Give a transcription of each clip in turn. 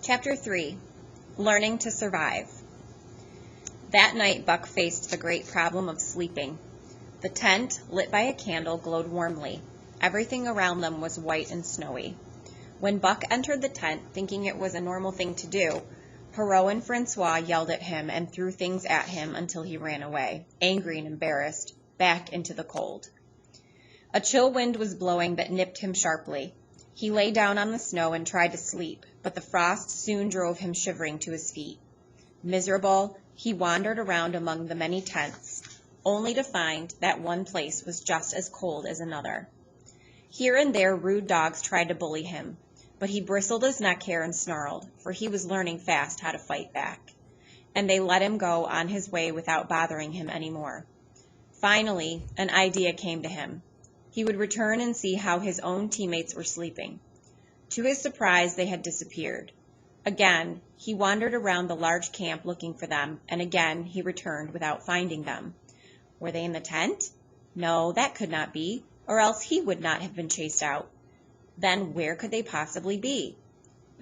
Chapter 3, Learning to Survive. That night, Buck faced the great problem of sleeping. The tent, lit by a candle, glowed warmly. Everything around them was white and snowy. When Buck entered the tent, thinking it was a normal thing to do, Perrault and Francois yelled at him and threw things at him until he ran away, angry and embarrassed, back into the cold. A chill wind was blowing that nipped him sharply. He lay down on the snow and tried to sleep, but the frost soon drove him shivering to his feet. Miserable, he wandered around among the many tents, only to find that one place was just as cold as another. Here and there rude dogs tried to bully him, but he bristled his neck hair and snarled, for he was learning fast how to fight back, and they let him go on his way without bothering him any more. Finally, an idea came to him. He would return and see how his own teammates were sleeping. To his surprise, they had disappeared. Again, he wandered around the large camp looking for them, and again he returned without finding them. Were they in the tent? No, that could not be, or else he would not have been chased out. Then where could they possibly be?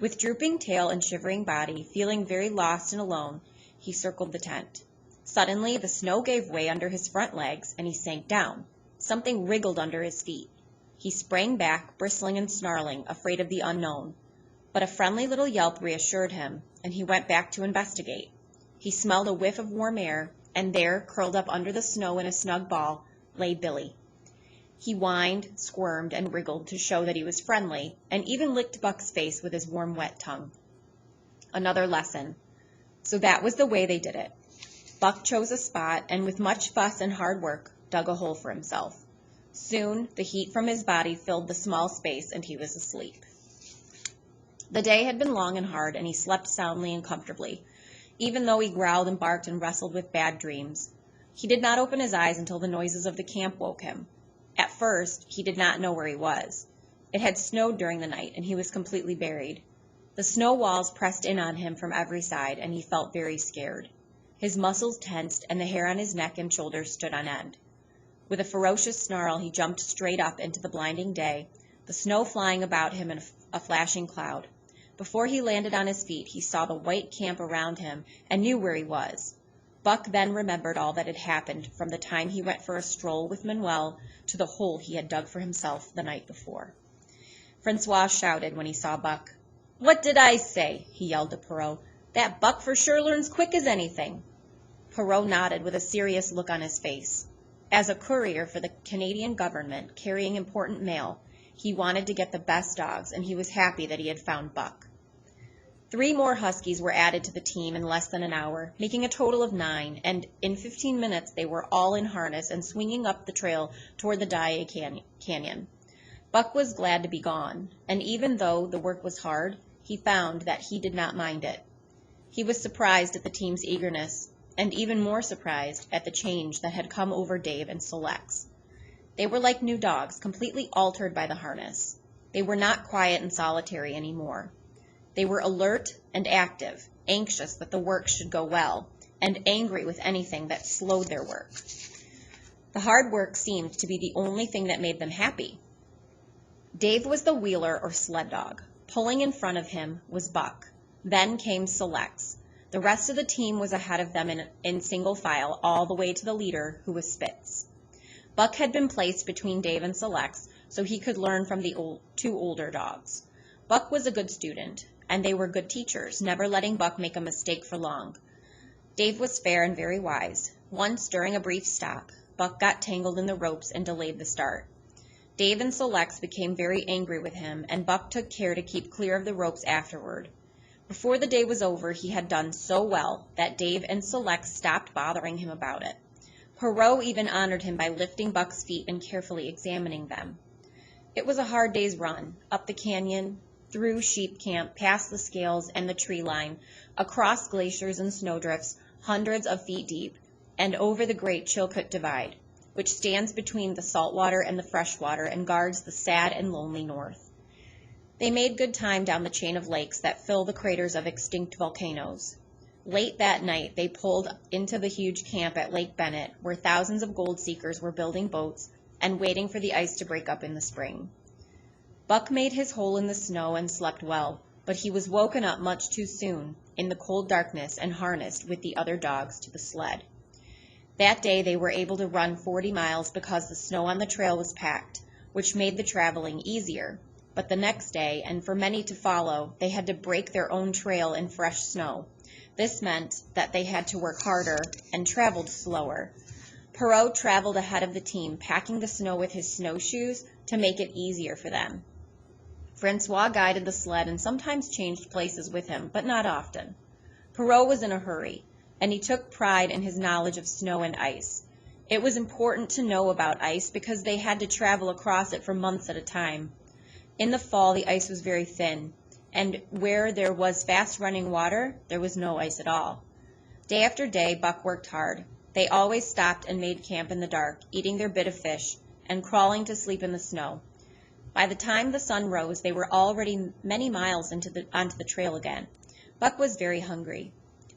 With drooping tail and shivering body, feeling very lost and alone, he circled the tent. Suddenly, the snow gave way under his front legs, and he sank down. Something wriggled under his feet. He sprang back, bristling and snarling, afraid of the unknown. But a friendly little yelp reassured him, and he went back to investigate. He smelled a whiff of warm air, and there, curled up under the snow in a snug ball, lay Billy. He whined, squirmed, and wriggled to show that he was friendly, and even licked Buck's face with his warm, wet tongue. Another lesson. So that was the way they did it. Buck chose a spot, and with much fuss and hard work, dug a hole for himself. Soon, the heat from his body filled the small space, and he was asleep. The day had been long and hard, and he slept soundly and comfortably, even though he growled and barked and wrestled with bad dreams. He did not open his eyes until the noises of the camp woke him. At first, he did not know where he was. It had snowed during the night, and he was completely buried. The snow walls pressed in on him from every side, and he felt very scared. His muscles tensed, and the hair on his neck and shoulders stood on end. With a ferocious snarl, he jumped straight up into the blinding day, the snow flying about him in a flashing cloud. Before he landed on his feet, he saw the white camp around him and knew where he was. Buck then remembered all that had happened from the time he went for a stroll with Manuel to the hole he had dug for himself the night before. Francois shouted when he saw Buck. "What did I say?" he yelled to Perrault. "That Buck for sure learns quick as anything." Perrault nodded with a serious look on his face. As a courier for the Canadian government carrying important mail, he wanted to get the best dogs, and he was happy that he had found Buck. 3 more Huskies were added to the team in less than an hour, making a total of 9, and in 15 minutes they were all in harness and swinging up the trail toward the Dye Canyon. Buck was glad to be gone, and even though the work was hard, he found that he did not mind it. He was surprised at the team's eagerness, and even more surprised at the change that had come over Dave and Solex. They were like new dogs, completely altered by the harness. They were not quiet and solitary anymore. They were alert and active, anxious that the work should go well, and angry with anything that slowed their work. The hard work seemed to be the only thing that made them happy. Dave was the wheeler or sled dog. Pulling in front of him was Buck. Then came Solex. The rest of the team was ahead of them in single file, all the way to the leader, who was Spitz. Buck had been placed between Dave and Solex, so he could learn from the 2 older dogs. Buck was a good student, and they were good teachers, never letting Buck make a mistake for long. Dave was fair and very wise. Once, during a brief stop, Buck got tangled in the ropes and delayed the start. Dave and Solex became very angry with him, and Buck took care to keep clear of the ropes afterward. Before the day was over, he had done so well that Dave and Solex stopped bothering him about it. Perrault even honored him by lifting Buck's feet and carefully examining them. It was a hard day's run, up the canyon, through sheep camp, past the scales and the tree line, across glaciers and snowdrifts, hundreds of feet deep, and over the great Chilkoot Divide, which stands between the saltwater and the freshwater and guards the sad and lonely north. They made good time down the chain of lakes that fill the craters of extinct volcanoes. Late that night, they pulled into the huge camp at Lake Bennett, where thousands of gold seekers were building boats and waiting for the ice to break up in the spring. Buck made his hole in the snow and slept well, but he was woken up much too soon in the cold darkness and harnessed with the other dogs to the sled. That day they were able to run 40 miles because the snow on the trail was packed, which made the traveling easier. But the next day, and for many to follow, they had to break their own trail in fresh snow. This meant that they had to work harder and traveled slower. Perrault traveled ahead of the team, packing the snow with his snowshoes to make it easier for them. Francois guided the sled and sometimes changed places with him, but not often. Perrault was in a hurry, and he took pride in his knowledge of snow and ice. It was important to know about ice because they had to travel across it for months at a time. In the fall, the ice was very thin, and where there was fast-running water, there was no ice at all. Day after day, Buck worked hard. They always stopped and made camp in the dark, eating their bit of fish and crawling to sleep in the snow. By the time the sun rose, they were already many miles onto the trail again. Buck was very hungry.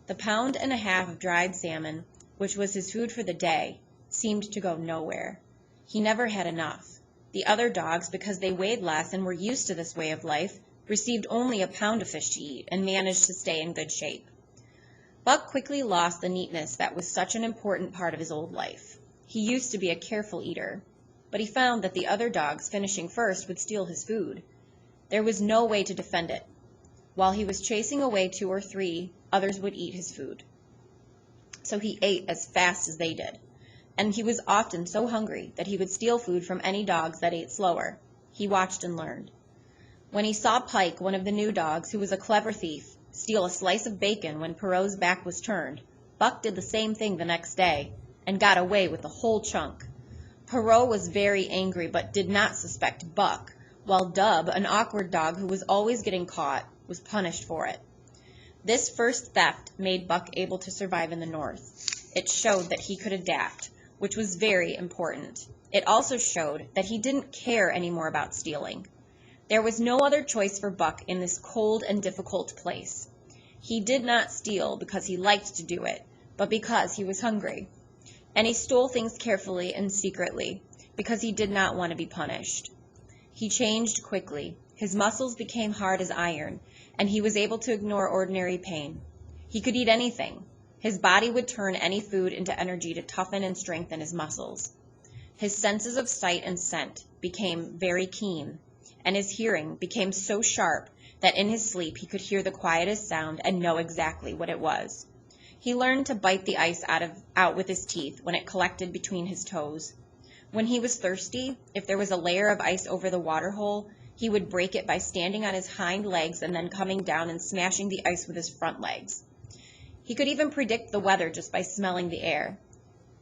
The pound and a half of dried salmon, which was his food for the day, seemed to go nowhere. He never had enough. The other dogs, because they weighed less and were used to this way of life, received only a pound of fish to eat and managed to stay in good shape. Buck quickly lost the neatness that was such an important part of his old life. He used to be a careful eater, but he found that the other dogs, finishing first, would steal his food. There was no way to defend it. While he was chasing away 2 or 3, others would eat his food. So he ate as fast as they did, and he was often so hungry that he would steal food from any dogs that ate slower. He watched and learned. When he saw Pike, one of the new dogs, who was a clever thief, steal a slice of bacon when Perrault's back was turned, Buck did the same thing the next day and got away with the whole chunk. Perrault was very angry but did not suspect Buck, while Dub, an awkward dog who was always getting caught, was punished for it. This first theft made Buck able to survive in the north. It showed that he could adapt, which was very important. It also showed that he didn't care anymore about stealing. There was no other choice for Buck in this cold and difficult place. He did not steal because he liked to do it, but because he was hungry. And he stole things carefully and secretly because he did not want to be punished. He changed quickly. His muscles became hard as iron, and he was able to ignore ordinary pain. He could eat anything. His body would turn any food into energy to toughen and strengthen his muscles. His senses of sight and scent became very keen, and his hearing became so sharp that in his sleep he could hear the quietest sound and know exactly what it was. He learned to bite the ice out with his teeth when it collected between his toes. When he was thirsty, if there was a layer of ice over the water hole, he would break it by standing on his hind legs and then coming down and smashing the ice with his front legs. He could even predict the weather just by smelling the air.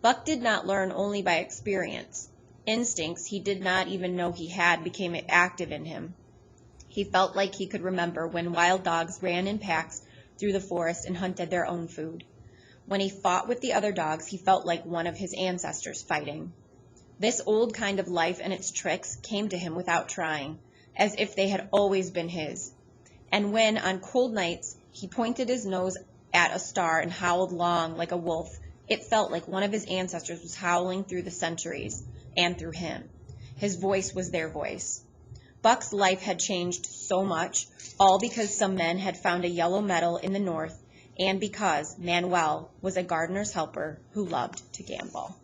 Buck did not learn only by experience. Instincts he did not even know he had became active in him. He felt like he could remember when wild dogs ran in packs through the forest and hunted their own food. When he fought with the other dogs, he felt like one of his ancestors fighting. This old kind of life and its tricks came to him without trying, as if they had always been his. And when, on cold nights, he pointed his nose at a star and howled long like a wolf, it felt like one of his ancestors was howling through the centuries, and through him. His voice was their voice. Buck's life had changed so much, all because some men had found a yellow metal in the north, and because Manuel was a gardener's helper who loved to gamble.